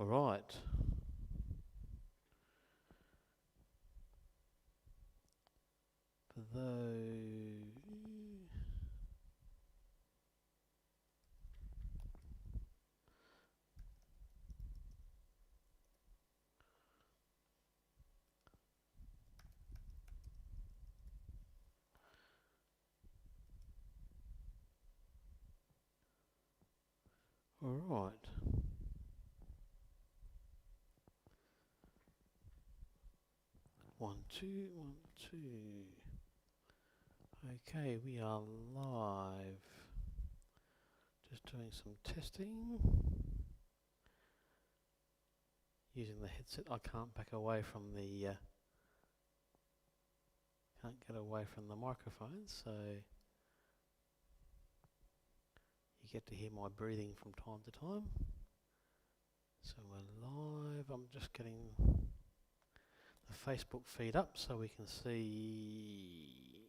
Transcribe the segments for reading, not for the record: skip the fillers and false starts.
All right. For those... All right. One, two, 1, 2. Okay, we are live. Just doing some testing. Using the headset, I can't back away from the... can't get away from the microphone, so... You get to hear my breathing from time to time. So we're live. I'm just getting the Facebook feed up so we can see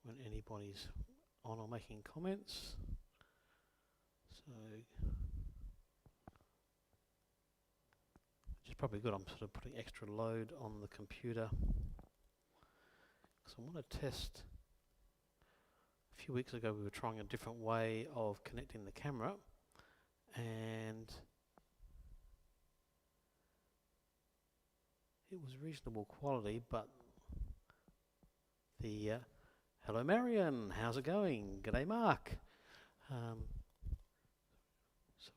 when anybody's on or making comments. So, which is probably good. I'm sort of putting extra load on the computer. So I want to test. A few weeks ago we were trying a different way of connecting the camera, and it was reasonable quality, but the hello Marion, how's it going? G'day Mark. So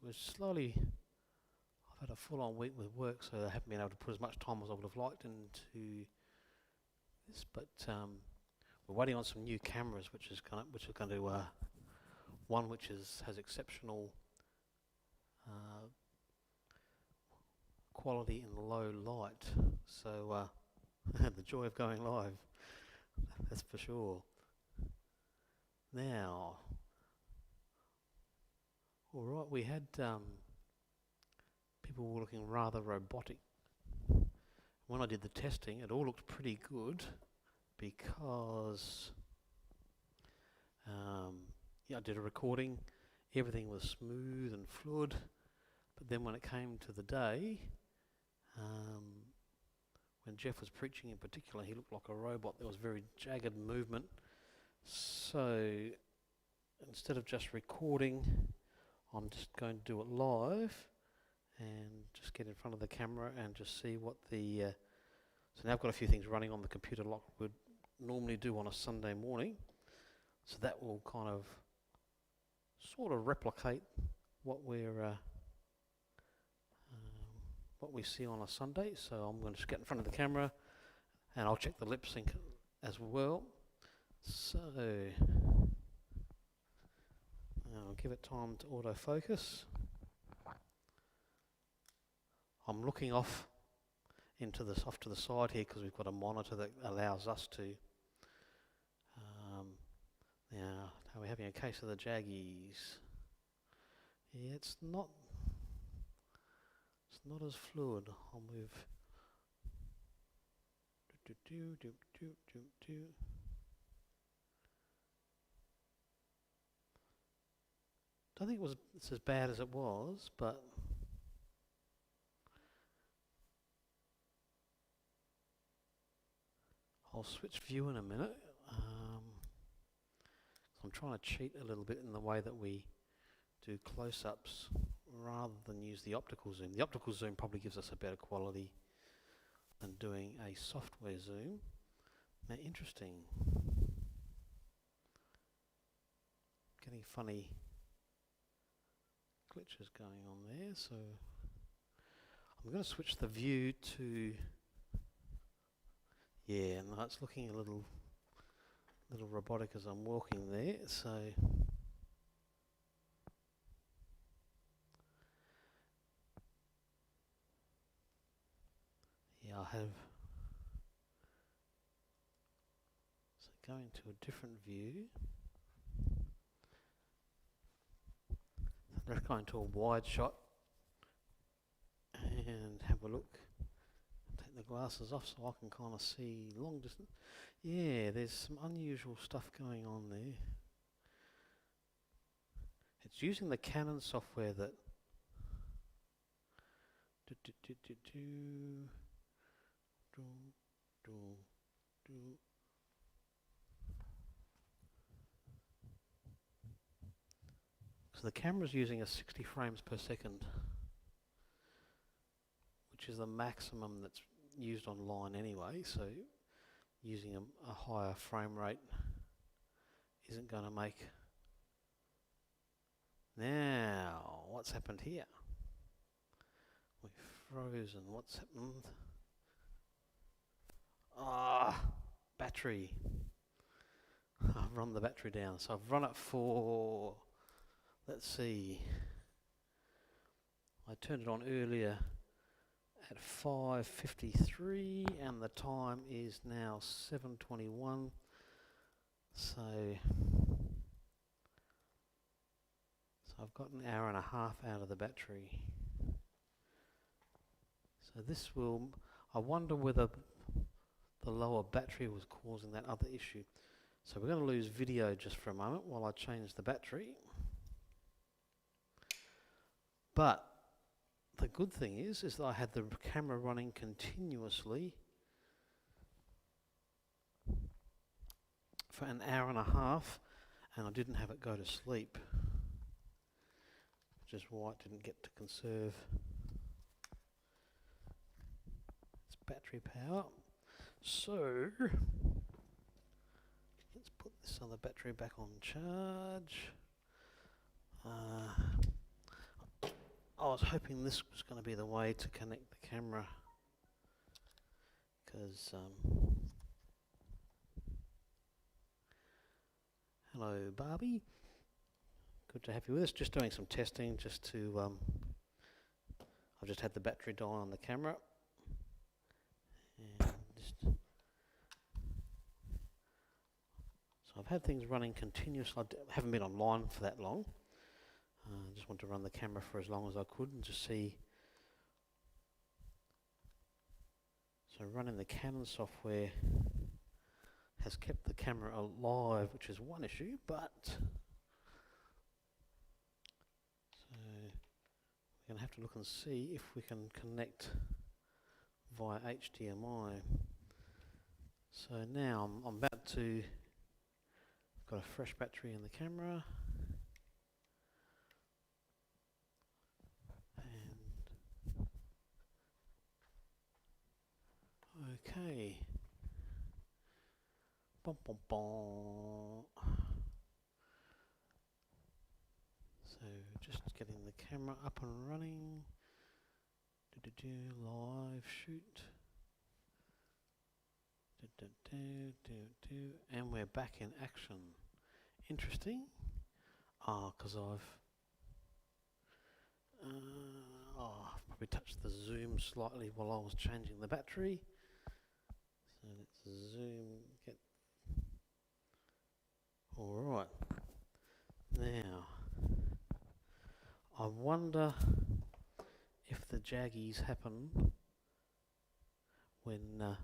we're slowly, I've had a full-on week with work, so I haven't been able to put as much time as I would have liked into this, but we're waiting on some new cameras, which are going to one which has exceptional quality in low light. So the joy of going live, that's for sure. Now, all right, we had people were looking rather robotic. When I did the testing, it all looked pretty good because I did a recording, everything was smooth and fluid, but then when it came to the day, when Jeff was preaching in particular, he looked like a robot. There was very jagged movement. So instead of just recording, I'm just going to do it live and just get in front of the camera and just see what the... so now I've got a few things running on the computer like we would normally do on a Sunday morning. So that will kind of sort of replicate what we see on a Sunday. So I'm going to just get in front of the camera and I'll check the lip sync as well. So I'll give it time to autofocus. I'm looking off to the side here because we've got a monitor that allows us to. Now, are we having a case of the jaggies? Yeah, it's not as fluid. I'll move. Don't think it's as bad as it was, but I'll switch view in a minute. I'm trying to cheat a little bit in the way that we do close-ups rather than use the optical zoom. The optical zoom probably gives us a better quality than doing a software zoom. Now, interesting. Getting funny glitches going on there, so I'm going to switch the view to... Yeah, no, it's looking a little robotic as I'm walking there, so yeah, I have. So going to a different view. Let's go into a wide shot and have a look. Take the glasses off so I can kind of see long distance. Yeah, there's some unusual stuff going on there. It's using the Canon software that Do, do, do, do, do. Do, do, do. So the camera's using a 60 frames per second, which is the maximum that's used online anyway, so using a higher frame rate isn't going to make... Now, what's happened here? We've frozen. What's happened? Battery. I've run the battery down. So I've run it for, let's see, I turned it on earlier at 5:53 and the time is now 7:21. So I've got an hour and a half out of the battery. So this will, I wonder whether the lower battery was causing that other issue. So we're going to lose video just for a moment while I change the battery. But the good thing is that I had the camera running continuously for an hour and a half and I didn't have it go to sleep, which is why it didn't get to conserve its battery power. So let's put this other battery back on charge. I was hoping this was going to be the way to connect the camera, because hello Barbie, good to have you with us. Just doing some testing just to I've just had the battery die on the camera and so I've had things running continuously. I haven't been online for that long. I just want to run the camera for as long as I could and just see. So running the Canon software has kept the camera alive, which is one issue, but so we're going to have to look and see if we can connect via HDMI. So now I'm about to, I've got a fresh battery in the camera. Okay. Bum, bum, bum. So just getting the camera up and running. Live shoot. And we're back in action. Interesting. Because I've probably touched the zoom slightly while I was changing the battery. So let's zoom, get... Alright. Now, I wonder if the jaggies happen when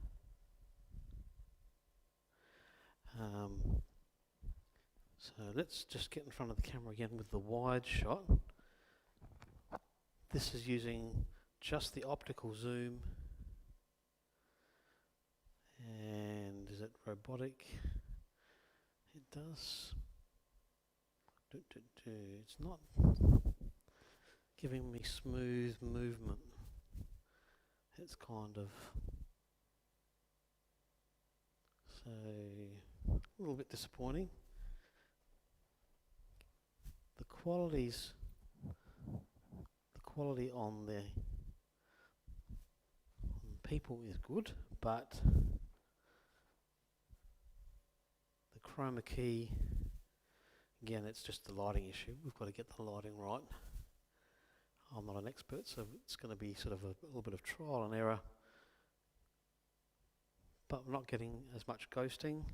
so let's just get in front of the camera again with the wide shot. This is using just the optical zoom. And is it robotic? It does. It's not giving me smooth movement. It's kind of... So, a little bit disappointing. The quality on the people is good, but the chroma key, again, it's just the lighting issue. We've got to get the lighting right. I'm not an expert, so it's going to be sort of a little bit of trial and error. But we're not getting as much ghosting,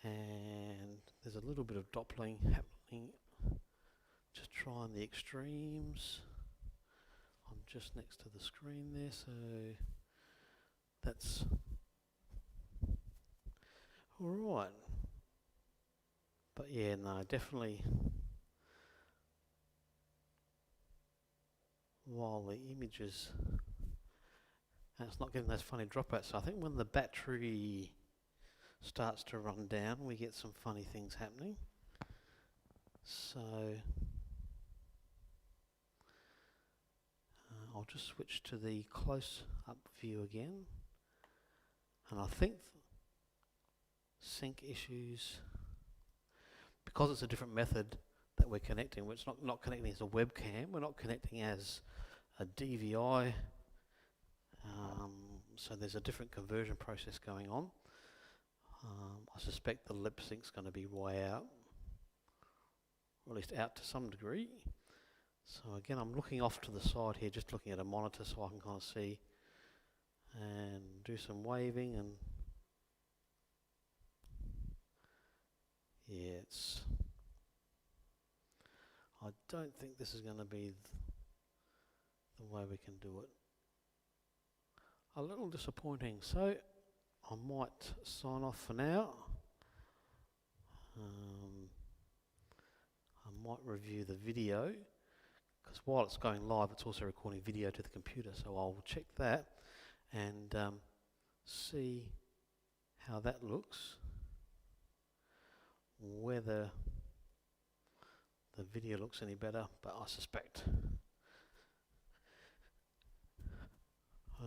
and there's a little bit of doppling happening. Just trying the extremes. I'm just next to the screen there, so that's alright. But yeah, no, definitely while the images, and it's not getting those funny dropouts. So I think when the battery starts to run down, we get some funny things happening. So I'll just switch to the close-up view again, and I think sync issues, because it's a different method that we're connecting. It's not connecting as a webcam, we're not connecting as a DVI, so there's a different conversion process going on. I suspect the lip sync's going to be way out, or at least out to some degree. So again, I'm looking off to the side here, just looking at a monitor so I can kind of see and do some waving, and yeah, I don't think this is going to be the way we can do it. A little disappointing, so I might sign off for now. I might review the video, because while it's going live, it's also recording video to the computer, so I'll check that and see how that looks, whether the video looks any better, but I suspect.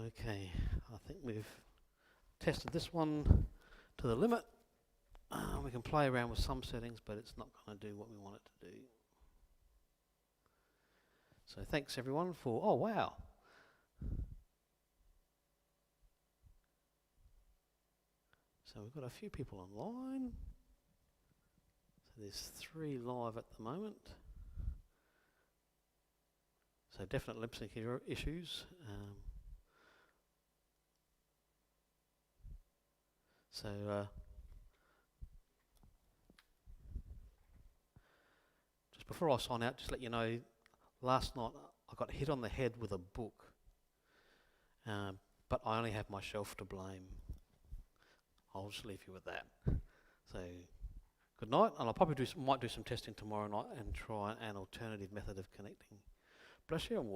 Okay, I think we've tested this one to the limit. We can play around with some settings, but it's not going to do what we want it to do. So thanks everyone for, oh wow. So we've got a few people online. So there's 3 live at the moment. So definite lip sync issues. Just before I sign out, just let you know, last night I got hit on the head with a book, but I only have myself to blame. I'll just leave you with that. So good night, and I'll probably might do some testing tomorrow night and try an alternative method of connecting. Bless you, and we'll